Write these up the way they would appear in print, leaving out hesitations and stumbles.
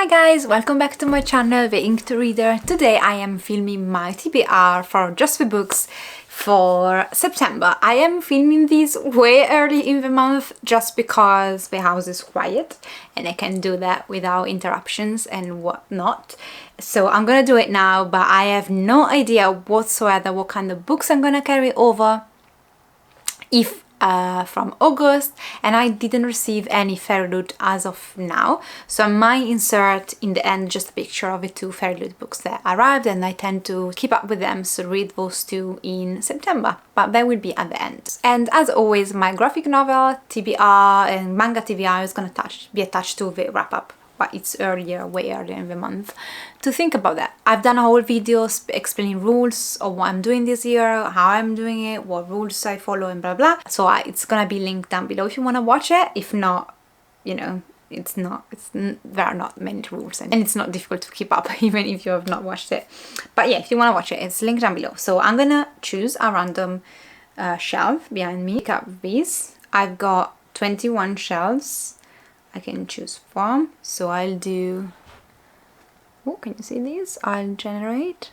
Hi guys, welcome back to my channel, The Inked Reader. Today I am filming my TBR for Just the Books for September. I am filming this way early in the month just because the house is quiet and I can do that without interruptions and whatnot. So I'm gonna do it now, but I have no idea whatsoever what kind of books I'm gonna carry over from August, and I didn't receive any fairy loot as of now, so I might insert in the end just a picture of the two fairy loot books that arrived, and I tend to keep up with them, so read those two in September, but that will be at the end. And as always, my graphic novel TBR and manga TBR is gonna be attached to the wrap-up, but it's earlier, way earlier in the month to think about that. I've done a whole video explaining rules of what I'm doing this year, how I'm doing it, what rules I follow and blah blah. So it's gonna be linked down below if you want to watch it. If not, you know, there are not many rules and it's not difficult to keep up even if you have not watched it. But yeah, if you want to watch it, it's linked down below. So I'm gonna choose a random shelf behind me. Pick up these. I've got 21 shelves I can choose from, so I'll do, oh, can you see these? I'll generate,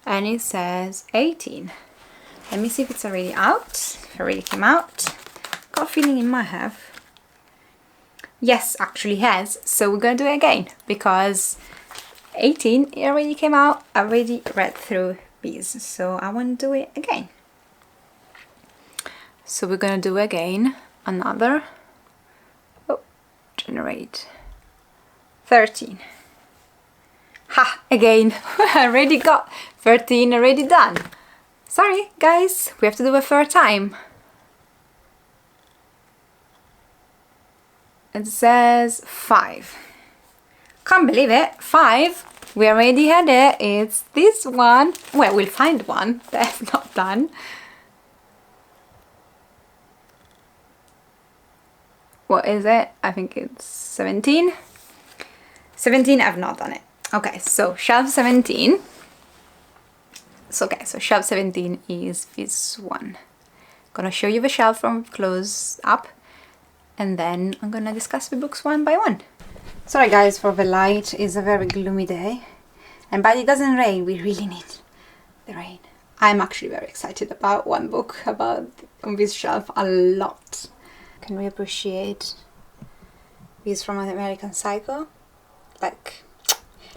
and it says 18. Let me see if it's already out, if it already came out. Got a feeling it might have. Yes, actually has, so we're gonna do it again because 18, it already came out. I already read through these, so I want to do it again. So we're gonna do again another, oh, generate 13. Ha, again, I already got 13 already done. Sorry guys, we have to do a third time. It says 5. Can't believe it, 5. We already had it. It's this one. Well, we'll find one that's not done. What is it? I think it's 17. 17, I've not done it. Okay, so shelf 17. So okay, so shelf 17 is this one. Gonna show you the shelf from close up, and then I'm gonna discuss the books one by one. Sorry guys for the light, it's a very gloomy day. And but it doesn't rain, we really need the rain. I'm actually very excited about one book on this shelf a lot. Can we appreciate these from an American Psycho? Like,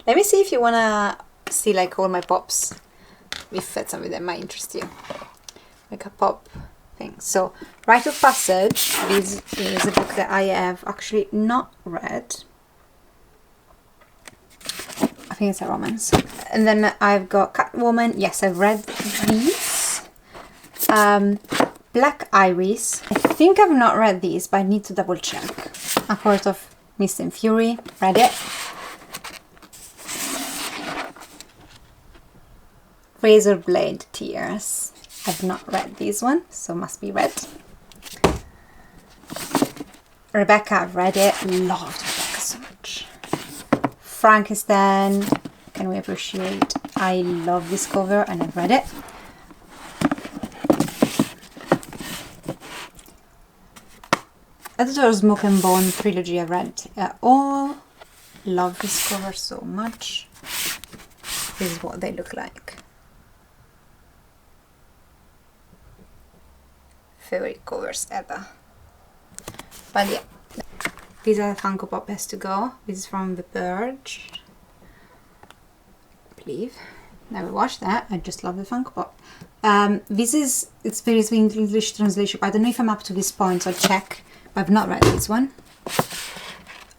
let me see if you wanna see like all my pops, if that's something that might interest you, like a pop thing. So Rite of Passage, this is a book that I have actually not read. I think it's a romance. And then I've got Catwoman. Yes, I've read these. Black Iris. I think I've not read these, but I need to double check. A Court of Mist and Fury. Read it. Razor Blade Tears. I've not read this one, so must be read. Rebecca, I've read it. Loved Rebecca so much. Frankenstein. Can we appreciate? I love this cover and I've read it. Editor Smoke and Bone trilogy I read all. Love this cover so much. This is what they look like. Favorite covers ever. But yeah, these are the Funko Pop has to go. This is from The Purge, I believe. Never watched that. I just love the Funko Pop. It's very English translation. I don't know if I'm up to this point, so I'll check. I've not read this one.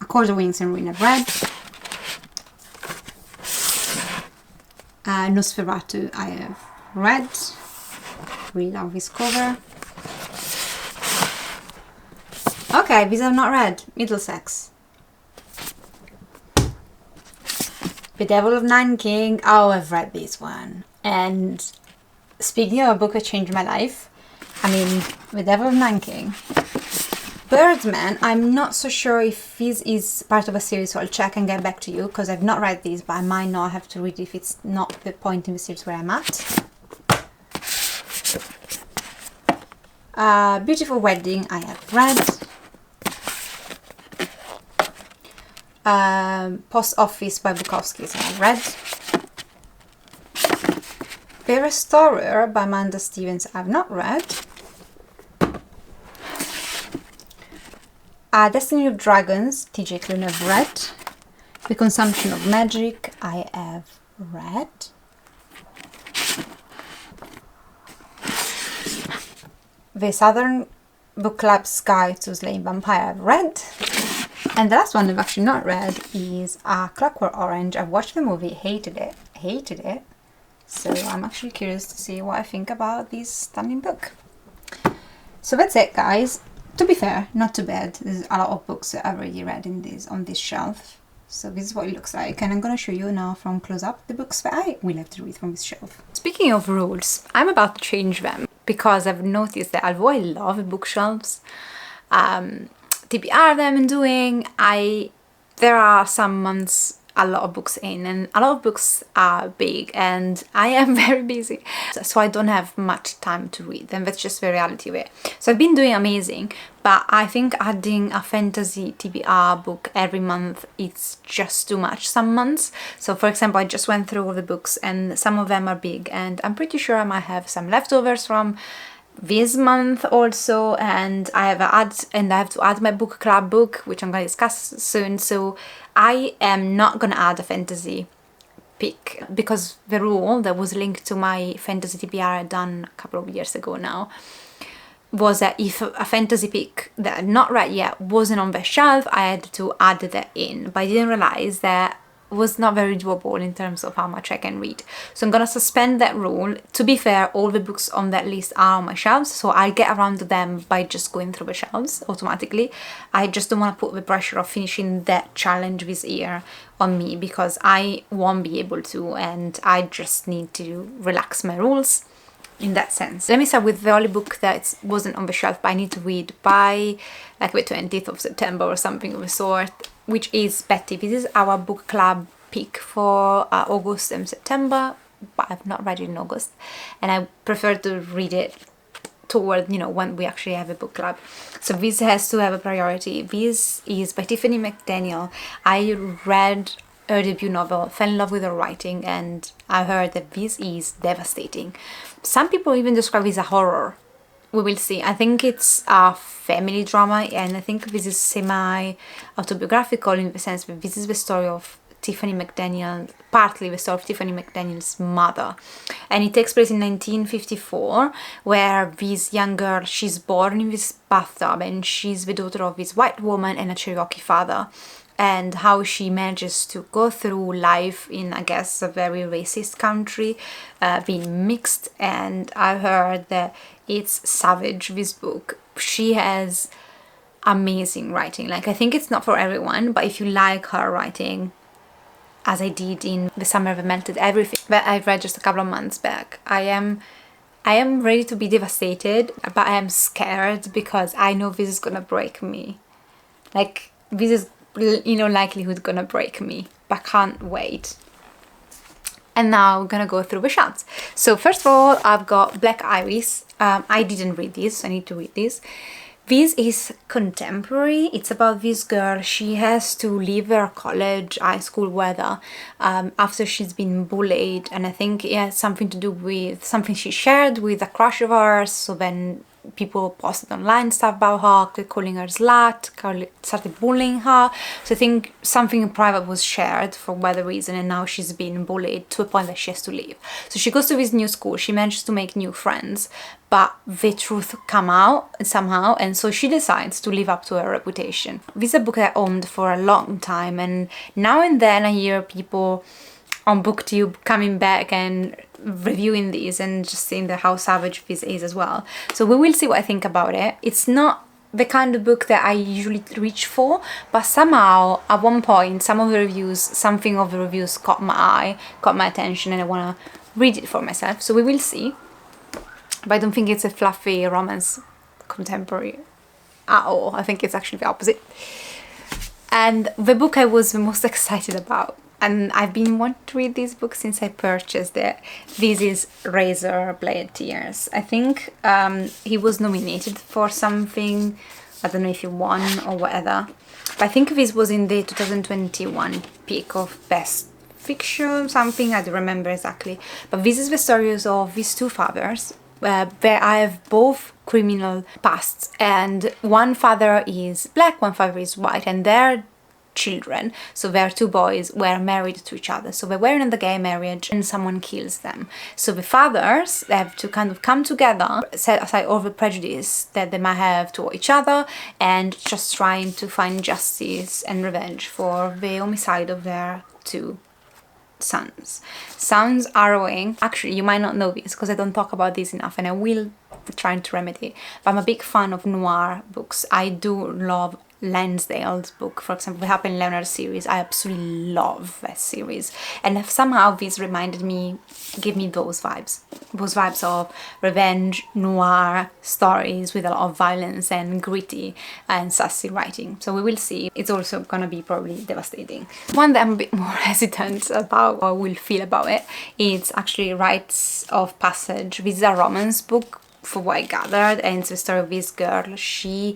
A Court of Wings and Ruin I've read. Nosferatu I have read. Really love this cover. Okay, these I've not read. Middlesex. The Devil of Nanking. Oh, I've read this one. And speaking of a book that changed my life, I mean, The Devil of Nanking. Birdman, I'm not so sure if this is part of a series, so I'll check and get back to you because I've not read these, but I might not have to read if it's not the point in the series where I'm at. Beautiful Wedding I have read. Post Office by Bukowski, so I read. The Restorer by Amanda Stevens, I've not read. Destiny of Dragons, TJ Klune, I've read. The Consumption of Magic, I have read. The Southern Book Club's Guide to Slaying Vampire, I've read. And the last one I've actually not read is Clockwork Orange. I've watched the movie, hated it. So I'm actually curious to see what I think about this stunning book. So that's it, guys. To be fair, not too bad. There's a lot of books that I've already read on this shelf. So this is what it looks like, and I'm gonna show you now from close up the books that I will have to read from this shelf. Speaking of rules, I'm about to change them because I've noticed that although I love bookshelves, TBR them and doing, there are some months a lot of books in, and a lot of books are big, and I am very busy, so I don't have much time to read them. That's just the reality of it. So I've been doing amazing, but I think adding a fantasy TBR book every month, it's just too much some months. So for example, I just went through all the books, and some of them are big, and I'm pretty sure I might have some leftovers from this month also, and I have to add my book club book, which I'm going to discuss soon. So I am not going to add a fantasy pick, because the rule that was linked to my fantasy TBR I'd done a couple of years ago now was that if a fantasy pick that I'd not read yet wasn't on the shelf, I had to add that in, but I didn't realize that was not very doable in terms of how much I can read. So I'm gonna suspend that rule. To be fair, all the books on that list are on my shelves, so I'll get around to them by just going through the shelves automatically. I just don't want to put the pressure of finishing that challenge this year on me, because I won't be able to, and I just need to relax my rules in that sense. Let me start with the only book that wasn't on the shelf but I need to read by like the 20th of September or something of the sort, which is Betty. This is our book club pick for August and September, but I've not read it in August, and I prefer to read it toward, when we actually have a book club. So this has to have a priority. This is by Tiffany McDaniel. I read her debut novel, fell in love with her writing, and I heard that this is devastating. Some people even describe it as a horror. We will see. I think it's a family drama, and I think this is semi-autobiographical in the sense that this is the story of Tiffany McDaniel, partly the story of Tiffany McDaniel's mother. And it takes place in 1954, where this young girl, she's born in this bathtub, and she's the daughter of this white woman and a Cherokee father. And how she manages to go through life in, I guess, a very racist country, being mixed. And I heard that it's savage, this book. She has amazing writing. Like, I think it's not for everyone, but if you like her writing, as I did in The Summer That Melted Everything, that I read just a couple of months back, I am ready to be devastated, but I am scared because I know this is gonna break me. Like, this is likelihood gonna break me, but can't wait. And now we're gonna go through the shelves. So first of all, I've got Black Iris. I didn't read this, I need to read this. This is contemporary. It's about this girl. She has to leave her college, high school weather, after she's been bullied, and I think it has something to do with something she shared with a crush of hers. So then people posted online stuff about her, calling her slut, started bullying her. So I think something private was shared for whatever reason, and now she's been bullied to a point that she has to leave. So she goes to this new school, she manages to make new friends, but the truth come out somehow, and so she decides to live up to her reputation. This is a book I owned for a long time, and now and then I hear people on BookTube coming back and reviewing these and just seeing how savage this is as well. So we will see what I think about it. It's not the kind of book that I usually reach for, but somehow at one point something of the reviews caught my eye, caught my attention, and I want to read it for myself. So we will see. But I don't think it's a fluffy romance contemporary at all. I think it's actually the opposite. And the book I was the most excited about, and I've been wanting to read this book since I purchased it. This is Razor Blade Tears. I think he was nominated for something I don't know if it won or whatever. But I think this was in the 2021 peak of best fiction, something, I don't remember exactly. But this is the stories of these two fathers, where I have both criminal pasts, and one father is black, one father is white, and their children, so their two boys, were married to each other. So they were in the gay marriage and someone kills them. So the fathers have to kind of come together, set aside all the prejudice that they might have toward each other, and just trying to find justice and revenge for the homicide of their two sons. Sounds harrowing. Actually, you might not know this because I don't talk about this enough, and I will try to remedy it. But I'm a big fan of noir books. I do love Lansdale's book, for example, the Happy Leonard series. I absolutely love that series, and somehow this reminded me, give me those vibes of revenge noir stories with a lot of violence and gritty and sassy writing. So we will see. It's also gonna be probably devastating. One that I'm a bit more hesitant about how I will feel about it, it's actually Rites of Passage. This is a romance book for what I gathered, and it's the story of this girl. She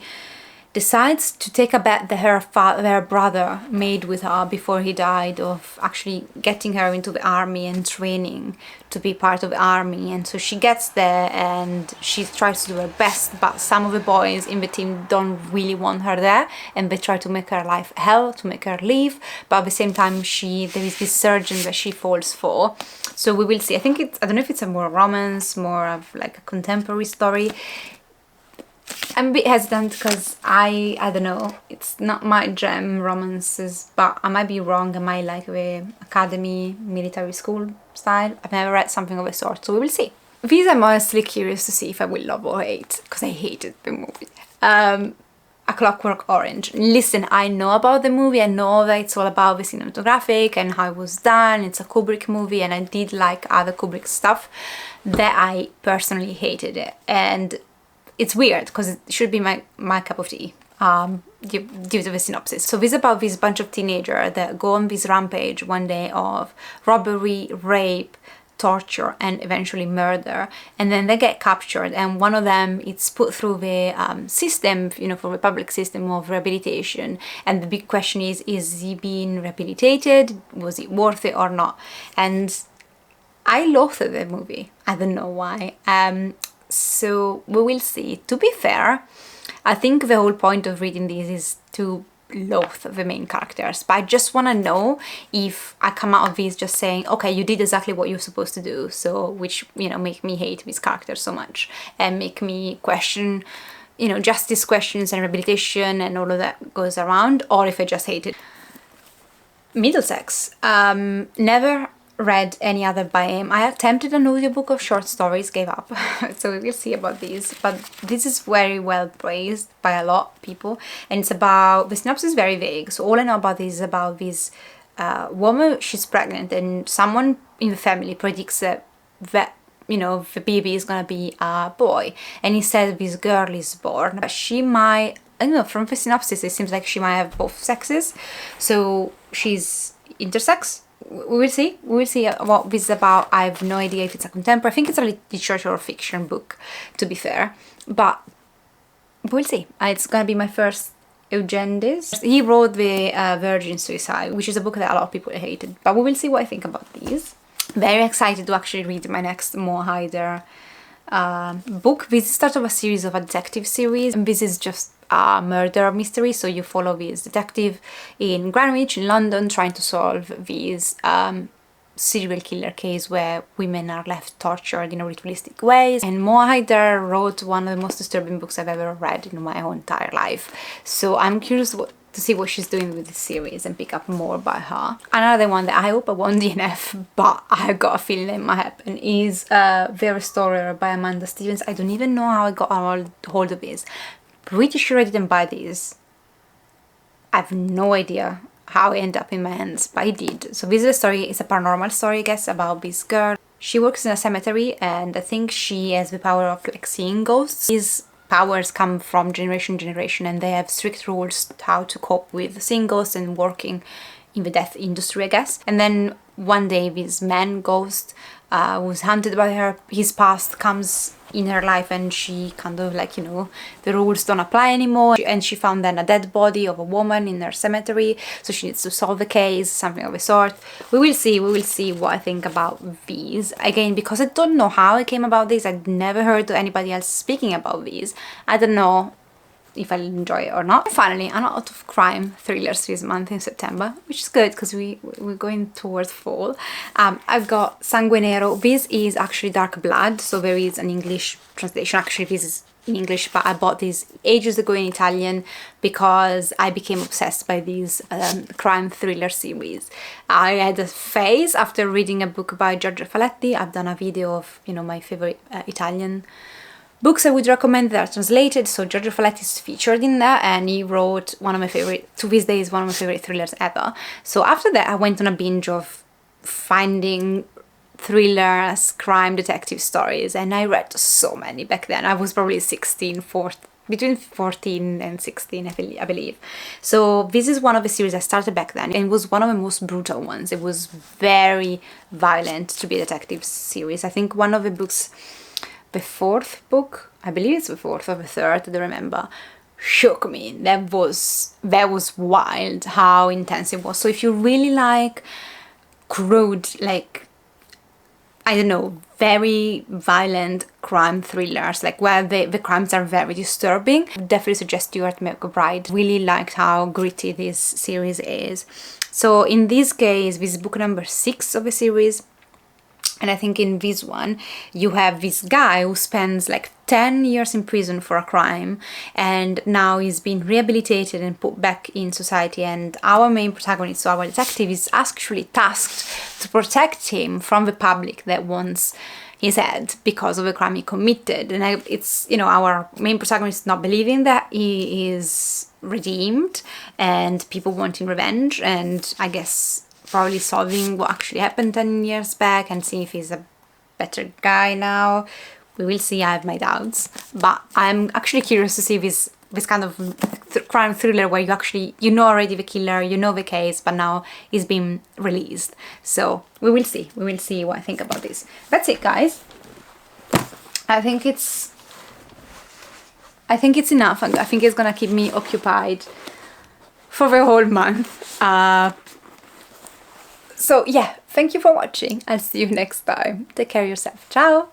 decides to take a bet that her brother made with her before he died, of actually getting her into the army and training to be part of the army. And so she gets there and she tries to do her best, but some of the boys in the team don't really want her there, and they try to make her life hell, to make her leave. But at the same time, there is this surgeon that she falls for. So we will see. I don't know if it's a more romance, more of like a contemporary story. I'm a bit hesitant because I don't know, it's not my jam, romances, but I might be wrong. I might like the academy, military school style. I've never read something of the sort, so we will see. These I'm honestly curious to see if I will love or hate, because I hated the movie. A Clockwork Orange. Listen, I know about the movie, I know that it's all about the cinematographic and how it was done, it's a Kubrick movie, and I did like other Kubrick stuff, that I personally hated it. And it's weird because it should be my cup of tea. Due to the synopsis. So this is about this bunch of teenagers that go on this rampage one day of robbery, rape, torture, and eventually murder, and then they get captured, and one of them is put through the system, for the public system of rehabilitation, and the big question is he being rehabilitated? Was it worth it or not? And I loathed the movie. I don't know why. So we will see. To be fair, I think the whole point of reading this is to loathe the main characters, but I just want to know if I come out of this just saying, okay, you did exactly what you're supposed to do, so which make me hate these characters so much and make me question justice questions and rehabilitation and all of that goes around, or if I just hate it. Middlesex. Never read any other by him. I attempted an audiobook of short stories, gave up. So we will see about these, but this is very well praised by a lot of people, and it's about, the synopsis is very vague, so all I know about this is about this woman. She's pregnant and someone in the family predicts that the baby is gonna be a boy, and instead this girl is born, but she might, I don't know, from the synopsis it seems like she might have both sexes, so she's intersex. We will see what this is about. I have no idea if it's a contemporary. I think it's a literature or fiction book, to be fair, but we'll see. It's gonna be my first Eugendes. He wrote the Virgin Suicide, which is a book that a lot of people hated, but we will see what I think about these. Very excited to actually read my next Mo Hyder book. This is start of a series of a detective series, and this is just a murder mystery, so you follow this detective in Greenwich in London trying to solve this serial killer case where women are left tortured in ritualistic ways. And Mo Hyder wrote one of the most disturbing books I've ever read in my whole entire life, so I'm curious to see what she's doing with this series and pick up more by her. Another one that I hope I won't DNF, but I got a feeling it might happen, is The Restorer by Amanda Stevens. I don't even know how I got a hold of this. Pretty sure I didn't buy these. I have no idea how it ended up in my hands, but I did. So this is a story, it's a paranormal story, I guess, about this girl. She works in a cemetery, and I think she has the power of seeing ghosts. These powers come from generation to generation, and they have strict rules how to cope with seeing ghosts and working in the death industry, I guess. And then one day this man ghost who's haunted by his past comes in her life, and she kind of like, you know, the rules don't apply anymore, and she found then a dead body of a woman in her cemetery, so she needs to solve the case, something of the sort. We will see what I think about these. Again, because I don't know how I came about this, I'd never heard anybody else speaking about these. I don't know if I'll enjoy it or not. Finally, a lot of crime thrillers this month in September, which is good because we're going towards fall. I've got Sangue Nero. This is actually Dark Blood, so there is an English translation. Actually, this is in English, but I bought this ages ago in Italian because I became obsessed by these crime thriller series. I had a phase after reading a book by Giorgio Faletti. I've done a video of, you know, my favorite Italian books I would recommend that are translated, so Giorgio Faletti is featured in there, and he wrote one of my favorite, to this day is one of my favorite thrillers ever. So after that I went on a binge of finding thrillers, crime detective stories, and I read so many back then. I was probably 16, between 14 and 16 I believe. So this is one of the series I started back then, and it was one of the most brutal ones. It was very violent to be a detective series. I think one of the books, the fourth book, I believe it's the fourth or the third, I don't remember, shook me. That was wild how intense it was. So if you really like crude, like, I don't know, very violent crime thrillers, like where the crimes are very disturbing, I definitely suggest you at McBride. Really liked how gritty this series is. So in this case, this is book number 6 of the series. And I think in this one, you have this guy who spends like 10 years in prison for a crime, and now he's been rehabilitated and put back in society. And our main protagonist, so our detective, is actually tasked to protect him from the public that wants his head because of the crime he committed. And it's, you know, our main protagonist not believing that he is redeemed, and people wanting revenge, and I guess probably solving what actually happened 10 years back and seeing if he's a better guy now. We will see. I have my doubts, but I'm actually curious to see this kind of crime thriller where you know already the killer, you know the case, but now he's been released. So we will see what I think about this. That's it, guys. I think it's enough. I think it's gonna keep me occupied for the whole month. So yeah, thank you for watching. I'll see you next time. Take care of yourself. Ciao!